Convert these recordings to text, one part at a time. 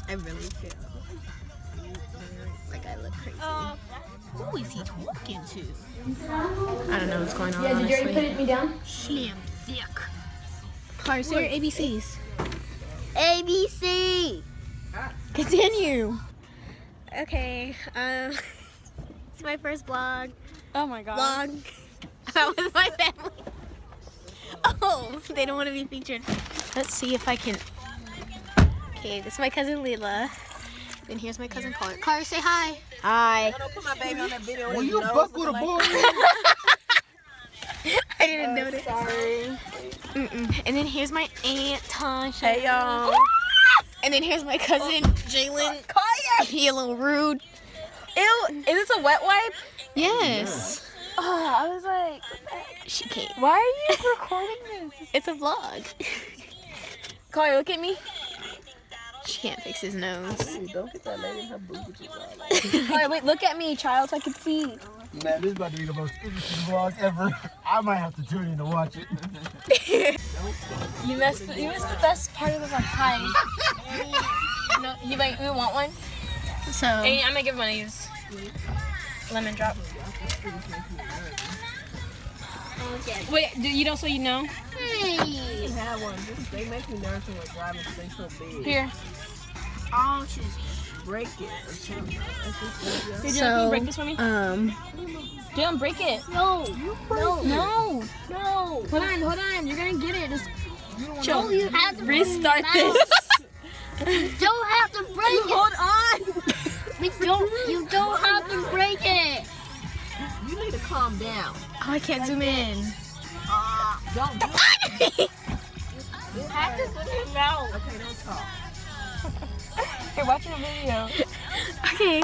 I really feel like I look crazy. Who is he talking to? I don't know what's going on. Yeah, did you already put me down? Slim thick. Car, say your ABCs. ABC. Continue. Okay. It's my first vlog. Oh my god. Vlog. That was my family. Oh, they don't want to be featured. Let's see if I can. Okay, this is my cousin Leela. Then here's my cousin Car. Car, say hi. Hi. Don't put my baby on that video. Well, you fuck with a boy. I didn't notice. Sorry. And then here's my aunt Tasha. Hey y'all. And then here's my cousin Jalen. He a little rude. Ew, is this a wet wipe? Yes. Oh, I was like, She can't. why are you recording this? It's a vlog. Chloe, look at me. She can't fix his nose. Don't get that lady in her boobies. Chloe, wait, look at me, child, so I can see. Man, this is about to be the most interesting vlog ever. I might have to tune in to watch it. You missed the best part of the vlog. Hi. No, you want one? So Hey, I'm gonna give one of these. Lemon drop. Wait, you don't say you know? You have one. They make me nervous when we're driving because they so big. Here. oh, she's Break it. Or something. Here, Dylan, can you so break this for me? Dylan, break it. no. No. Hold on. You're gonna get it. Just chill. You have to Restart this. You don't have to break it. Hold on. You don't have to break it. You need to calm down. Oh, I can't zoom in. Don't do Okay. You have to put him out. Okay, don't talk. You're watching a video. Okay.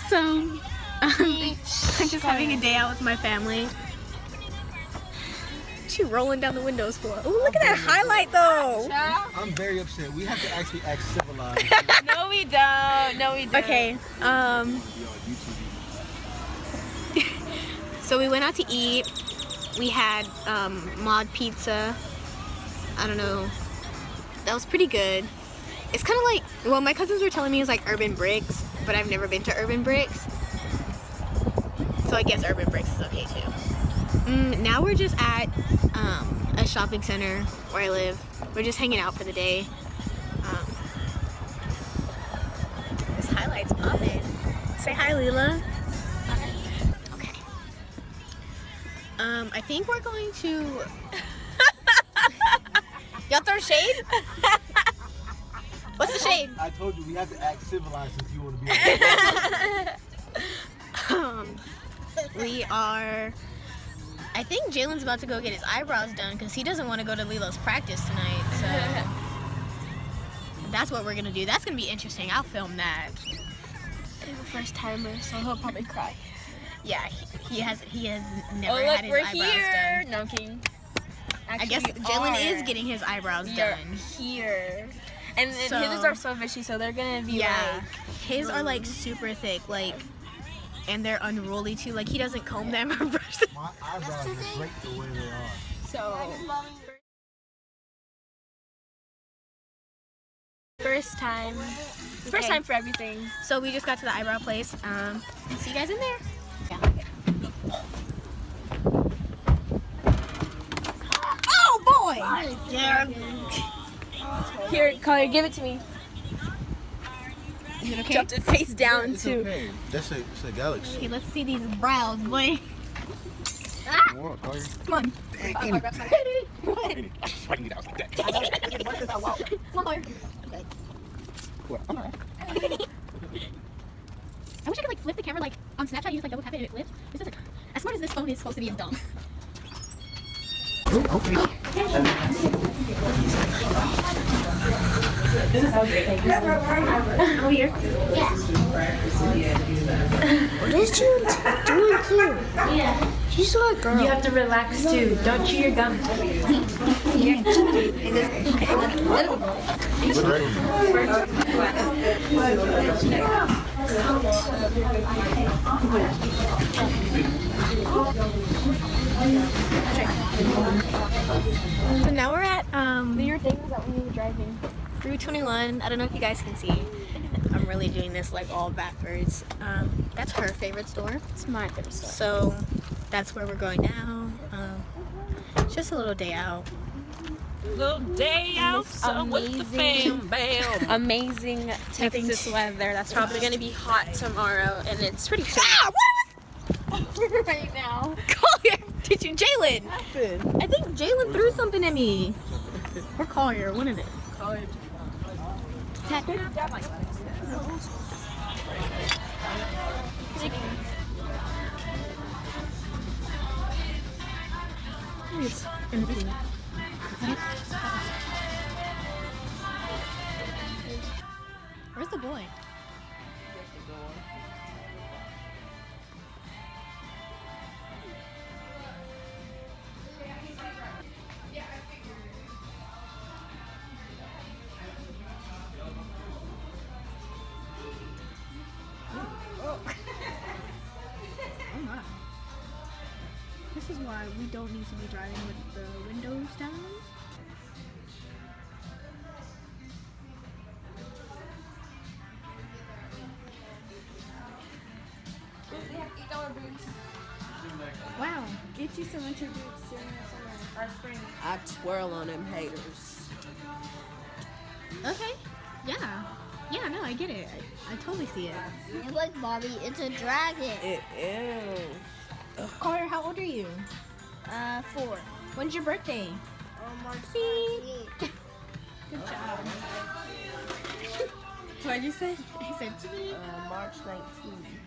So I'm just having a day out with my family. She rolling down the windows for. Oh, look at that highlight though. I'm very upset. We have to actually act civilized. No, we don't. Okay. So we went out to eat. We had mod pizza. I don't know. That was pretty good. It's kind of like, well, my cousins were telling me it's like Urban Bricks, but I've never been to Urban Bricks. So I guess Urban Bricks is okay too. Now we're just at a shopping center where I live. We're just hanging out for the day. This highlight's popping. Say hi, Leela. Okay. I think we're going to. Y'all throw shade? What's the shade? I told you we have to act civilized since you want to be. We are. I think Jalen's about to go get his eyebrows done because he doesn't want to go to Lilo's practice tonight. So that's what we're gonna do. That's gonna be interesting. I'll film that. He's a first timer, so he'll probably cry. Yeah, he has never had his eyebrows done. No, I'm kidding. I guess Jalen is getting his eyebrows done. Here. And So- his are so fishy, so they're gonna be Yeah, his are like super thick, like, and they're unruly too. Like he doesn't comb them or brush them. My eyebrows are great the way they are. so. First time. First Okay. time for everything. So we just got to the eyebrow place. See you guys in there. Yeah. Oh boy! Yeah. Here, Collier, give it to me. Is it okay? Dropped it face down It's too. okay. It's a galaxy. Okay, let's see these brows, boy. Come on, Carter. Come on. Spike me down like that. One more. What? All right. I wish I could like flip the camera like on Snapchat. You just like double tap it and it flips. This doesn't. As smart as this phone is supposed to be, it's dumb. Okay. Oh, here. What is you doing too? Yeah. She's a girl. You have to relax too. Don't chew your gum. We're ready. So now we're at Your thing was that when you were driving. Route 21. I don't know if you guys can see. I'm really doing this like all backwards. That's her favorite store. It's my favorite store. So that's where we're going now. It's just a little day out. Little day out with the fam bam. Amazing Texas weather. That's probably gonna be hot tomorrow, and it's pretty chilly right now. Collier! Did you, Jalen? I think Jalen threw something at me. Or Collier, one of it. College. It's empty. Where's the boy? Oh my. This is why we don't need to be driving with the windows down. Wow. Get you some winter boots or spring. I twirl on them haters. Okay. Yeah. Yeah, no, I get it. I totally see it. And look, Bobby, it's a dragon. It is. Collier, how old are you? 4. When's your birthday? March See? 19th. Good job. What'd you say? He said, March 19th.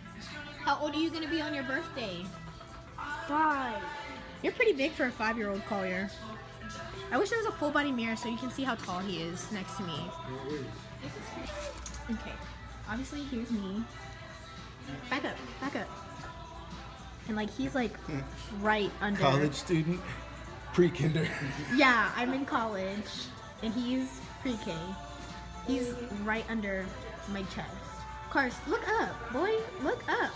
how old are you going to be on your birthday? 5. You're pretty big for a 5-year-old, Collier. I wish there was a full body mirror so you can see how tall he is next to me. Okay. Obviously, here's me. Back up. Back up. And like, he's like right under. College student, pre-kinder. Yeah, I'm in college. And he's pre-K. He's right under my chest. Cars, look up, boy. Look up.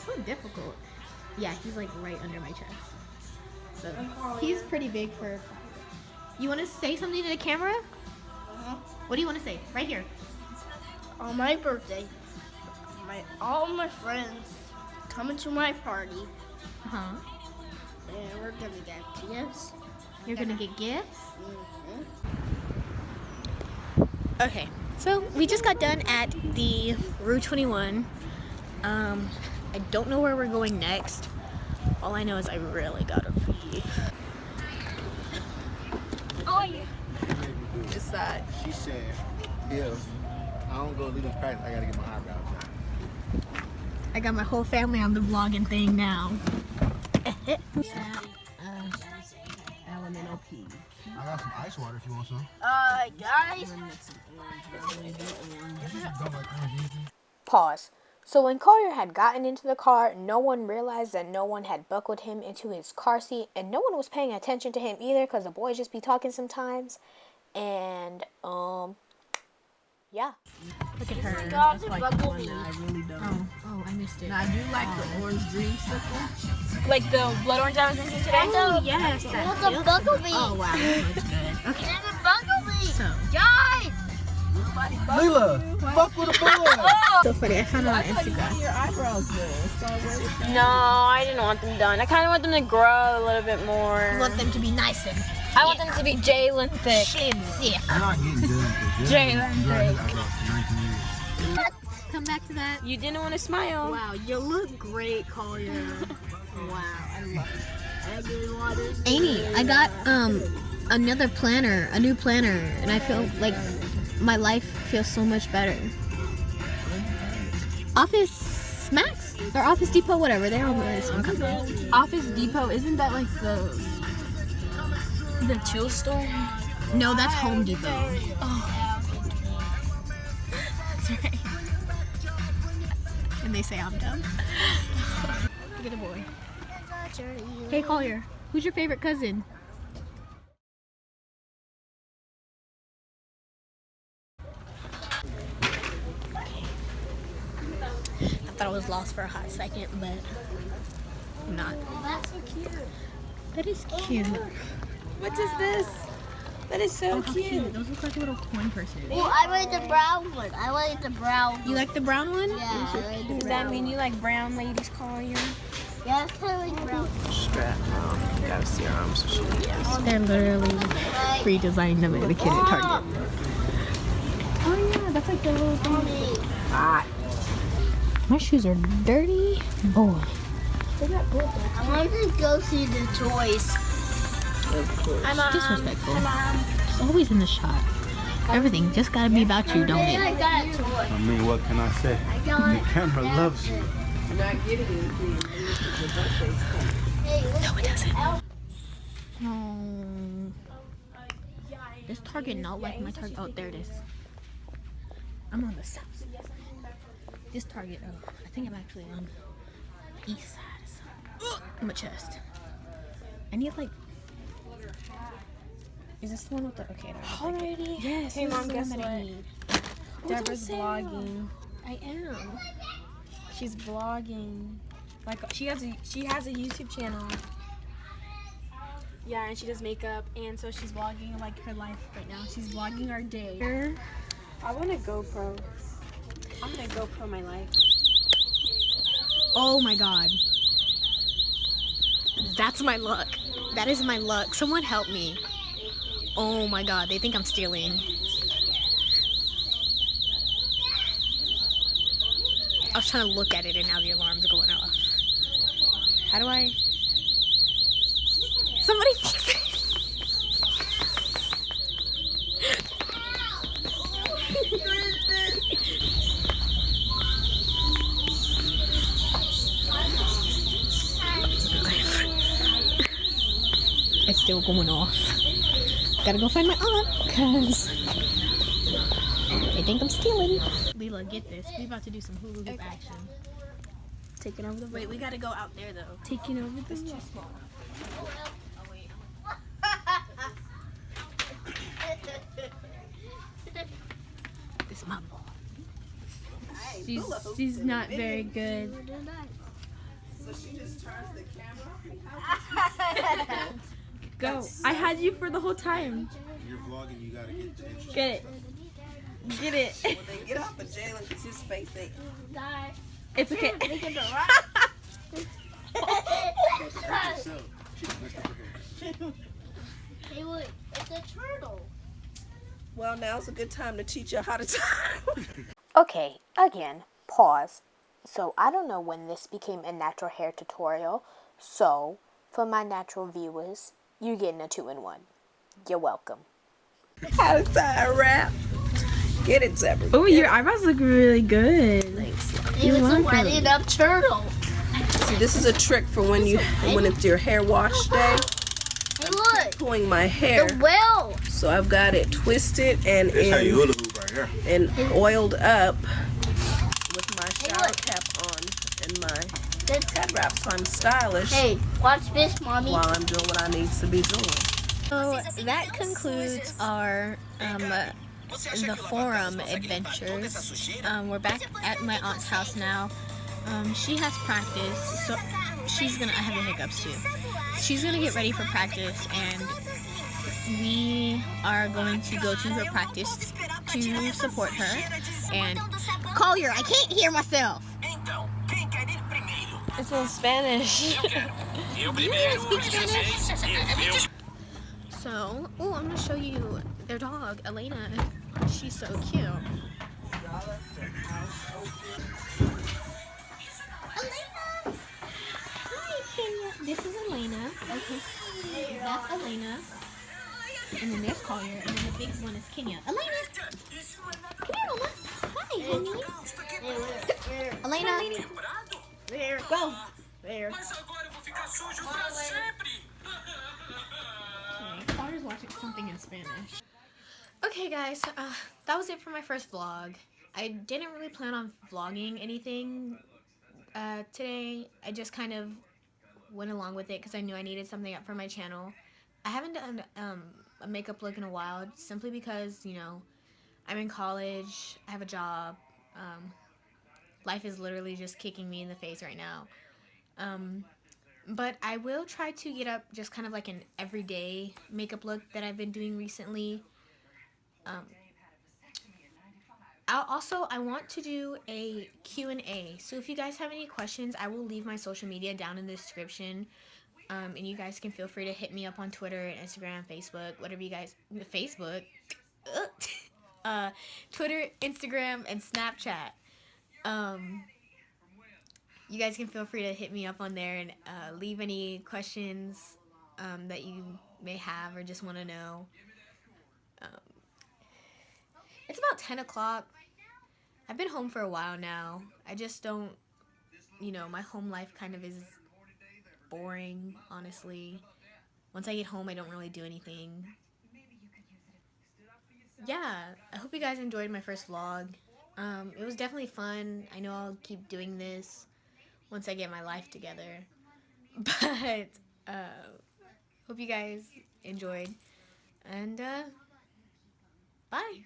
So difficult. Yeah, he's like right under my chest. So he's pretty big for. You want to say something to the camera? What do you want to say? Right here. On my birthday, all my friends coming to my party, Uh-huh. and we're gonna get gifts. You're gonna get gifts? Mm-hmm. Okay, so we just got done at the Route 21. I don't know where we're going next. All I know is I really gotta pee. Oh yeah. Decide. She said, if I don't go leave this practice, I gotta get my eyebrows done. I got my whole family on the vlogging thing now. Elemental P. I got some ice water if you want some. Guys. Don't like orange juice. Pause. So when Collier had gotten into the car, no one realized that no one had buckled him into his car seat, and no one was paying attention to him either because the boys just be talking sometimes. And yeah. Look at her. That's like the one that I really don't. Oh, I missed it. Now, I do like the orange dreamsicle. Like the blood orange I was drinking today? Oh yes. There's a bumblebee. Oh wow. That's good. Okay. There's a bumblebee. So. Guys. Leela, fuck with a boy. So funny. I found it on Instagram. Your eyebrows done. No, I didn't want them done. I kind of want them to grow a little bit more. I want them to be nice and I want them to be Jalen thick. thick. I'm not getting done. Jalen Drake. Come back to that. You didn't want to smile. Wow, you look great, Collier. Wow, I love it. Amy, I got another planner, a new planner, and I feel like my life feels so much better. Office Max or Office Depot, whatever. They're all the same company. Office Depot, isn't that like the tool store? No, that's Home Depot. Oh. That's right. And they say I'm dumb. Look at the boy. Hey Collier, who's your favorite cousin? I thought I was lost for a hot second, but I'm not. That's so cute. That is cute. What is this? That is so cute. Those look like a little corn person. Well, I like the brown one. I like the brown one. You like the brown one? Yeah, I like the Does brown that mean you like brown ladies collar? Yeah, it's kind of like brown. Strap. You gotta see her arms. They're literally redesigned of it. The kid at Target. Oh yeah, that's like the little thing. Hot. My shoes are dirty. Boy. I want to go see the toys. Disrespectful. It's always in the shot. Everything just gotta be about you, don't I it? got a toy. I mean, what can I say? The camera loves you. I'm not getting anything until the birthday's coming. Hey, look. No, it doesn't. No. This Target not like my Target. Oh, there it is. I'm on the south. This Target, oh, I think I'm actually on the east side. So. My chest. I need like. Is this the one with the? Okay. Already? Yes. Hey, this Mom, is the guess one that I what? need. Deborah's vlogging. I am. She's vlogging. Like she has a YouTube channel. Yeah, and she does makeup, and so she's vlogging like her life right now. She's vlogging our day. I want a GoPro. I'm gonna GoPro my life. Oh my god. That's my luck. That is my luck. Someone help me. Oh my god, they think I'm stealing. I was trying to look at it and now the alarms are going off. How do I? Somebody fix it. It's still going off. Gotta go find my aunt because they think I'm stealing. Leela, get this. We about to do some hula hoop action. Taking over the. Wait, we gotta go out there though. Taking over the. Too small. This is my ball. She's not very good. So she just turns the camera. Go. I had you for the whole time. When you're vlogging, you gotta get interested. Get it. Get it. When they get off of Jalen, because his face ain't. It's okay. Look at the rock. So, she's Mr. Prepared. Hey, look, it's a turtle. Well, now's a good time to teach you how to time. Okay, again, pause. So I don't know when this became a natural hair tutorial. So for my natural viewers, you're getting a 2-in-1. You're welcome. How to tie a wrap. Get it, Zebra. Oh, your eyebrows look really good. Thanks. It was a running up turtle. See, this is a trick for when it's your hair wash day. Hey, look, Pulling my hair. the well. So I've got it twisted and That's how you hula hoop right here. and oiled up with my shower cap on and my head wrap, so I'm stylish Hey, watch this, mommy. while I'm doing what I need to be doing. So that concludes our the forum adventures. We're back at my aunt's house now. She has practice, so she's gonna. I have the hiccups too. She's gonna get ready for practice, and we are going to go to her practice to support her. And Collier, I can't hear myself. It's in Spanish. Do you speak Spanish? So, oh, I'm gonna show you their dog, Elena. She's so cute. Elena! Hi, Kenya. This is Elena. Okay. That's Elena. And then there's Collier. And then the big one is Kenya. Elena! Come here, Mama. Hi, honey. Elena. There. Go. There. Okay, Collier's watching something in Spanish. Okay, guys. That was it for my first vlog. I didn't really plan on vlogging anything today. I just kind of went along with it because I knew I needed something up for my channel. I haven't done a makeup look in a while simply because, you know, I'm in college, I have a job, life is literally just kicking me in the face right now. But I will try to get up just kind of like an everyday makeup look that I've been doing recently. I want to do a Q&A. So if you guys have any questions, I will leave my social media down in the description. And you guys can feel free to hit me up on Twitter, Instagram, Facebook, whatever you guys... Facebook? Twitter, Instagram, and Snapchat. You guys can feel free to hit me up on there and leave any questions that you may have or just want to know. It's about 10 o'clock. I've been home for a while now. I just don't, my home life kind of is boring, honestly. Once I get home, I don't really do anything. Yeah, I hope you guys enjoyed my first vlog. It was definitely fun. I know I'll keep doing this once I get my life together. But, hope you guys enjoyed. And, bye.